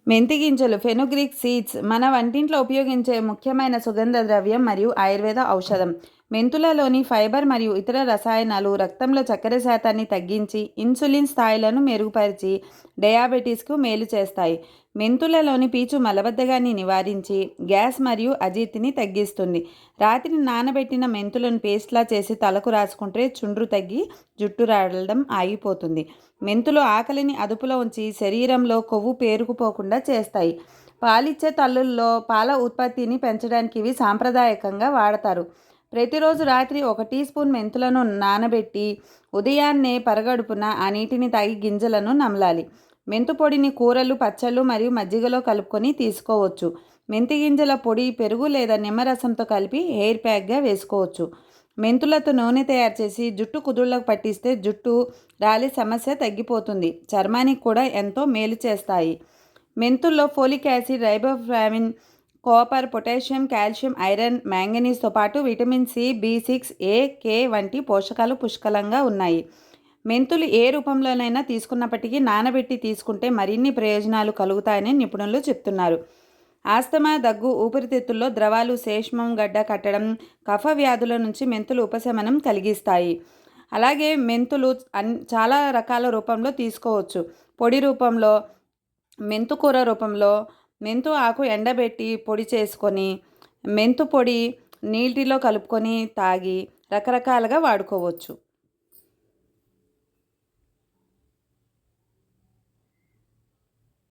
మెంతి గింజలు fenugreek seeds మన వంటింట్లో ఉపయోగించే ముఖ్యమైన సుగంధ ద్రవ్యం మరియు ఆయుర్వేద ఔషధం. మెంతులలోని ఫైబర్ మరియు ఇతర రసాయనాలు రక్తంలో చక్కెర శాతాన్ని తగ్గించి ఇన్సులిన్ స్థాయిలను మెరుగుపరిచి డయాబెటీస్కు మేలు చేస్తాయి. మెంతులలోని పీచు మలబద్ధకాన్ని నివారించి గ్యాస్ మరియు అజీర్తిని తగ్గిస్తుంది. రాత్రి నానబెట్టిన మెంతులను పేస్ట్లా చేసి తలకు రాసుకుంటే చుండ్రు తగ్గి జుట్టు రాలడం ఆగిపోతుంది. మెంతులు ఆకలిని అదుపులో ఉంచి శరీరంలో కొవ్వు పేరుకుపోకుండా చేస్తాయి. పాలిచ్చే తల్లుల్లో పాల ఉత్పత్తిని పెంచడానికి ఇవి సాంప్రదాయకంగా వాడతారు. ప్రతిరోజు రాత్రి 1 టీ స్పూన్ మెంతులను నానబెట్టి ఉదయాన్నే పరగడుపున ఆ నీటిని తాగి గింజలను నమలాలి. మెంతు పొడిని కూరలు, పచ్చళ్ళు మరియు మజ్జిగలో కలుపుకొని తీసుకోవచ్చు. మెంతి గింజల పొడి పెరుగు లేదా నిమ్మరసంతో కలిపి హెయిర్ ప్యాక్గా వేసుకోవచ్చు. మెంతులతో నూనె తయారు చేసి జుట్టు కుదుళ్లకు పట్టిస్తే జుట్టు రాలే సమస్య తగ్గిపోతుంది. చర్మానికి కూడా ఎంతో మేలు చేస్తాయి. మెంతుల్లో folic acid, riboflavin, copper, potassium, calcium, iron, మ్యాంగనీస్తో పాటు విటమిన్ సి, బి6, ఏ, కే వంటి పోషకాలు పుష్కలంగా ఉన్నాయి. మెంతులు ఏ రూపంలోనైనా తీసుకున్నప్పటికీ నానబెట్టి తీసుకుంటే మరిన్ని ప్రయోజనాలు కలుగుతాయని నిపుణులు చెప్తున్నారు. ఆస్తమా, దగ్గు, ఊపిరితిత్తుల్లో ద్రవాలు, శ్లేష్మం గడ్డ కట్టడం, కఫ వ్యాధుల నుంచి మెంతులు ఉపశమనం కలిగిస్తాయి. అలాగే మెంతులు చాలా రకాల రూపంలో తీసుకోవచ్చు. పొడి రూపంలో, మెంతుకూర రూపంలో, మెంతు ఆకు ఎండబెట్టి పొడి చేసుకొని మెంతు పొడి నీటిలో కలుపుకొని తాగి రకరకాలుగా వాడుకోవచ్చు.